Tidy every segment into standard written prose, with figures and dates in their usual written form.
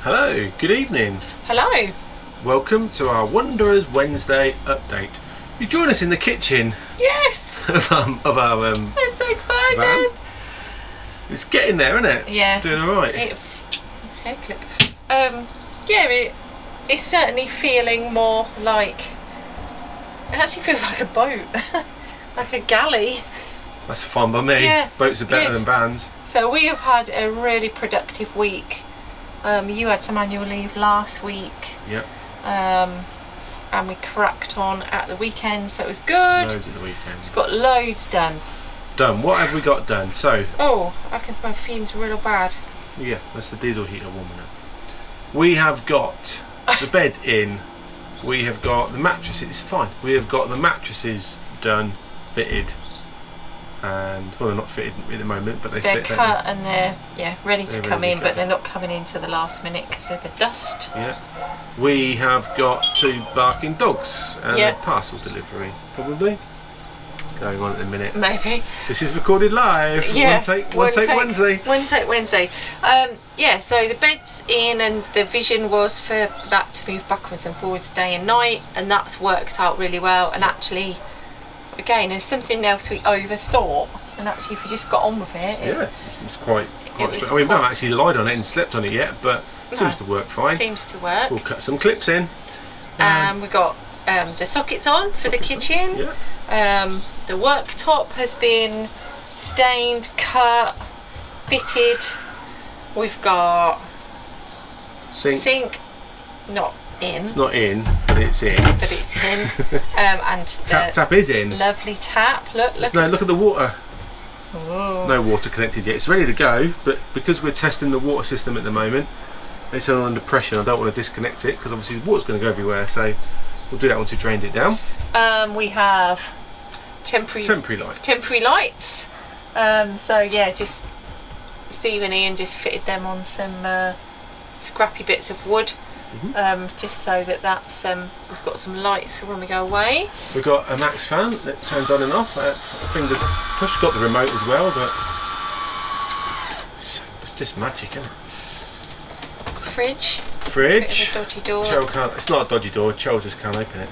Hello, good evening. Hello. Welcome to our Wanderers Wednesday update. You join us in the kitchen Yes. of our It's so exciting. van. It's getting there, isn't it? Yeah. Doing alright. Hair clip. Yeah, it's certainly feeling more like, it actually feels like a boat. Like a galley. That's fun by me. Yeah, Boats are better good. than vans. So we have had a really productive week. You had some annual leave last week. Yep. And we cracked on at the weekend, so it was good. Loads at the weekend. It's got loads done. Done. What have we got done? So. Oh, I can smell fumes real bad. Yeah, that's the diesel heater warming up. We have got the bed in. We have got the mattresses. It's fine. We have got the mattresses done, fitted, and well, they're not fitted at the moment, but they're fit. cut and they're ready to They're come ready in, to but go. they're not coming in to the last minute because of the dust. Yeah. We have got 2 barking dogs and Yeah. a parcel delivery, probably going on at the minute. Maybe. This is recorded live. Yeah. One take Wednesday. One take Wednesday. Yeah, so the bed's in and the vision was for that to move backwards and forwards day and night, and that's worked out really well. And actually, again, there's something else we overthought, and actually if we just got on with it, Yeah, it's quite It was I mean, we haven't quite- actually lied on it and slept on it yet, but it seems to work fine. seems to work. We'll cut some clips in. We got the sockets on for the kitchen. Yeah. The worktop has been stained, cut, fitted. We've got Sink. not in, It's not in, but it's in. but it's in. And Tap is in. lovely tap. Look. Look at the water. Ooh. No water connected yet. It's ready to go, but because we're testing the water system at the moment, it's under pressure. I don't want to disconnect it because obviously the water's going to go everywhere. So we'll do that once we've drained it down. We have temporary lights. So yeah, just Steve and Ian just fitted them on some scrappy bits of wood. Just so that's we've got some lights for when we go away. We've got a max fan that turns on and off. Fingers push. Got the remote as well, but it's just magic, isn't it? Fridge. Fridge. Bit of a dodgy door. Cheryl can't. It's not a dodgy door. Cheryl just can't open it.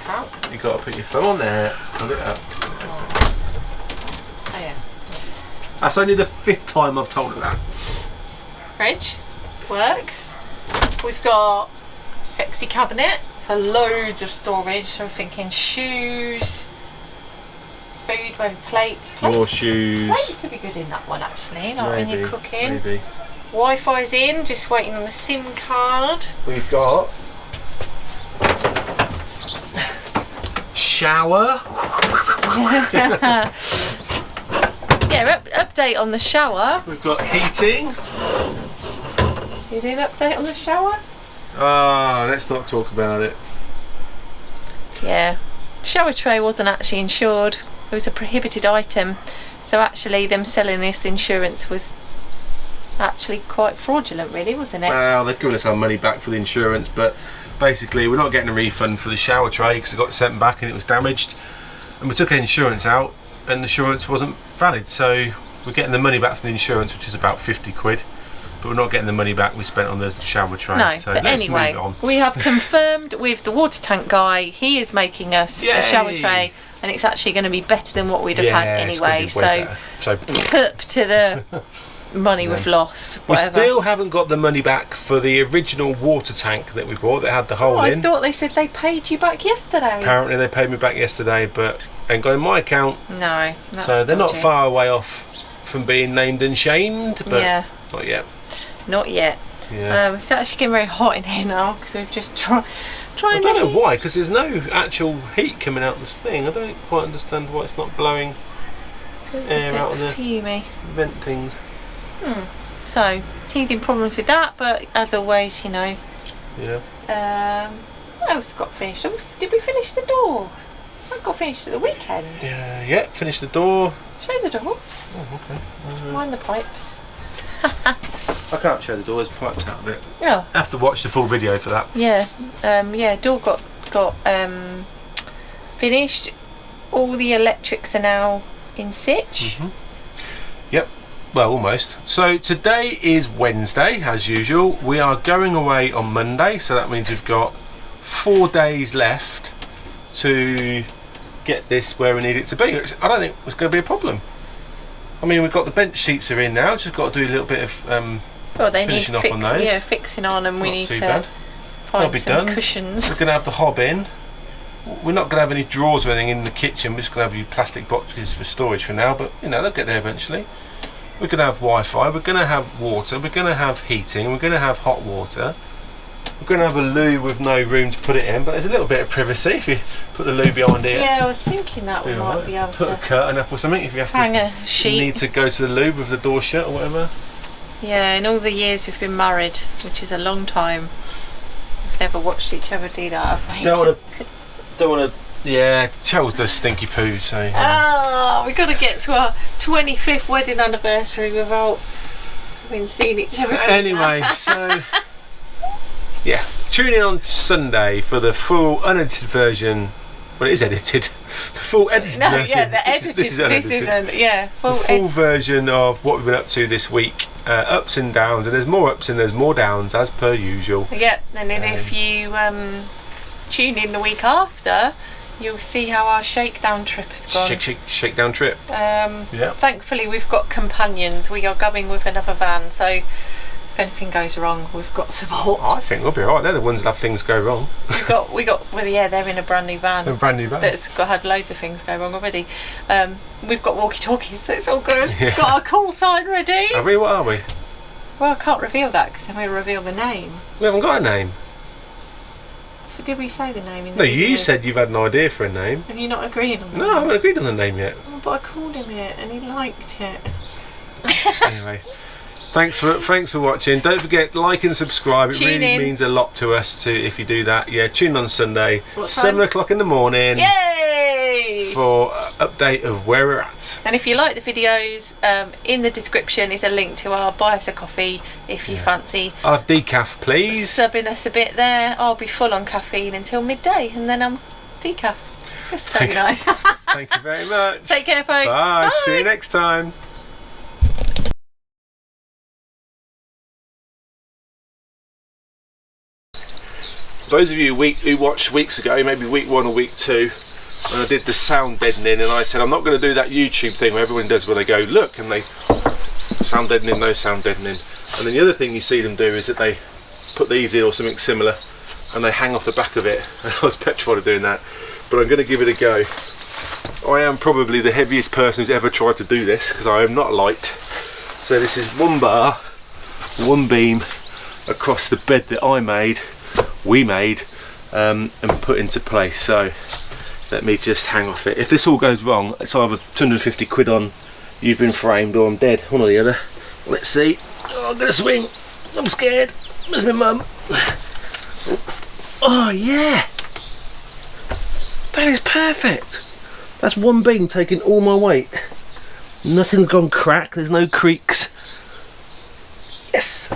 Okay. You got to put your phone on there. Pull it up. Oh yeah. That's only the 5th time I've told her that. Fridge works. We've got sexy cabinet for loads of storage. So we're thinking shoes, food, maybe plates. More shoes. Plates would be good in that one actually, like when you're cooking. Maybe. Wi-Fi's in, just waiting on the SIM card. We've got shower. Yeah, update on the shower. We've got heating. You do an update on the shower? Let's not talk about it. Yeah. Shower tray wasn't actually insured. It was a prohibited item. So actually them selling this insurance was actually quite fraudulent really, wasn't it? Well, they're giving us our money back for the insurance, but basically we're not getting a refund for the shower tray because it got sent back and it was damaged. And we took our insurance out and the insurance wasn't valid. So we're getting the money back from the insurance, which is about 50 quid. But we're not getting the money back we spent on the shower tray. No, so but let's anyway, move on. we have confirmed with the water tank guy, he is making us a shower Yay! tray, and it's actually going to be better than what we'd have had Yeah, it's gonna anyway. be way better. So Clip to the money we've lost. we Whatever. still haven't got the money back for the original water tank that we bought that had the hole I in. thought they said they paid you back yesterday. Apparently they paid me back yesterday, but ain't got in my account. No, that's So they're not dodgy. far away off from being named and shamed, but Yeah, not yet. not yet. Yeah. It's actually getting very hot in here now because we've just trying I the don't know heat. why, because there's no actual heat coming out this thing. I don't quite understand why it's not blowing It's air a bit out of the fumey. vent things. So teething problems with that, but as always, you know. Yeah. What else got finished? Did we finish the door? That got finished at the weekend. Yeah, finish the door. Show the door. Oh, okay. Mind the pipes. I can't show the door, it's piped out a bit. Yeah. I have to watch the full video for that. Yeah. Yeah. Door got finished. All the electrics are now in situ. Yep. Well, almost. So today is Wednesday, as usual. We are going away on Monday, so that means we've got 4 days left to get this where we need it to be. I don't think it's going to be a problem. I mean, we've got the bench sheets are in now. Just got to do a little bit of well, they finishing need off on those. Yeah, fixing on, and we Not need too to bad. find some cushions. We're going to have the hob in. We're not going to have any drawers or anything in the kitchen. We're just going to have your plastic boxes for storage for now, but you know, they'll get there eventually. We're going to have Wi-Fi, we're going to have water, we're going to have heating, we're going to have hot water. We're going to have a loo with no room to put it in, but there's a little bit of privacy if you put the loo behind here. Yeah, I was thinking that we might be able put to a curtain up or something if you have hang to. A sheet. You need to go to the loo with the door shut or whatever. Yeah, in all the years we've been married, which is a long time, we've never watched each other do that, have we? Don't want to. Yeah, Charles does stinky poo, so. Yeah. Oh, we got to get to our 25th wedding anniversary without having seen each other. Anyway, so yeah, tune in on Sunday for the full unedited version. Well, it is edited. The full edited version. Yeah, the edited. This is unedited. Yeah, full version of what we've been up to this week. Ups and downs, and there's more ups and there's more downs as per usual. Yep, and then if you tune in the week after, you'll see how our shakedown trip has gone. Shakedown trip. Yeah. Thankfully, we've got companions. We are going with another van, so if anything goes wrong, we've got support. I think we'll be alright. They're the ones that have things go wrong. Well, yeah, they're in a brand new van. A brand new van. That's had loads of things go wrong already. We've got walkie-talkies, so it's all good. Yeah. Got our call sign ready. Have we? What are we? Well, I can't reveal that because then we'll reveal the name. We haven't got a name. Did we say the name in the video? No, you said you've had an idea for a name. And you're not agreeing on that? No, I haven't agreed on the name yet. Oh, but I called him it and he liked it. Anyway, thanks for watching. Don't forget, like and subscribe. It really means a lot to us if you do that. Yeah, tune on Sunday, 7 o'clock in the morning. Yay! For update of where we're at. And if you like the videos, in the description is a link to our buy us a coffee if you fancy. I'll have decaf, please. Subbing us a bit there. I'll be full on caffeine until midday, and then I'm decaf. Just so you know. Thank you very much. Take care, folks. Bye. See you next time. Those of you who watched weeks ago, maybe week 1 or week 2, when I did the sound deadening, and I said I'm not going to do that YouTube thing where everyone does, where they go look and they sound deadening, no sound deadening. And then the other thing you see them do is that they put these in or something similar and they hang off the back of it. I was petrified of doing that, but I'm going to give it a go. I am probably the heaviest person who's ever tried to do this because I am not light. So this is 1 bar, 1 beam across the bed that we made and put into place. So let me just hang off it. If this all goes wrong, it's either 250 quid on you've been framed or I'm dead, one or the other. Let's see. Oh, I'm gonna swing. I'm scared. Where's my mum? Oh yeah, that is perfect. That's 1 beam taking all my weight. Nothing's gone crack, there's no creaks. Yes.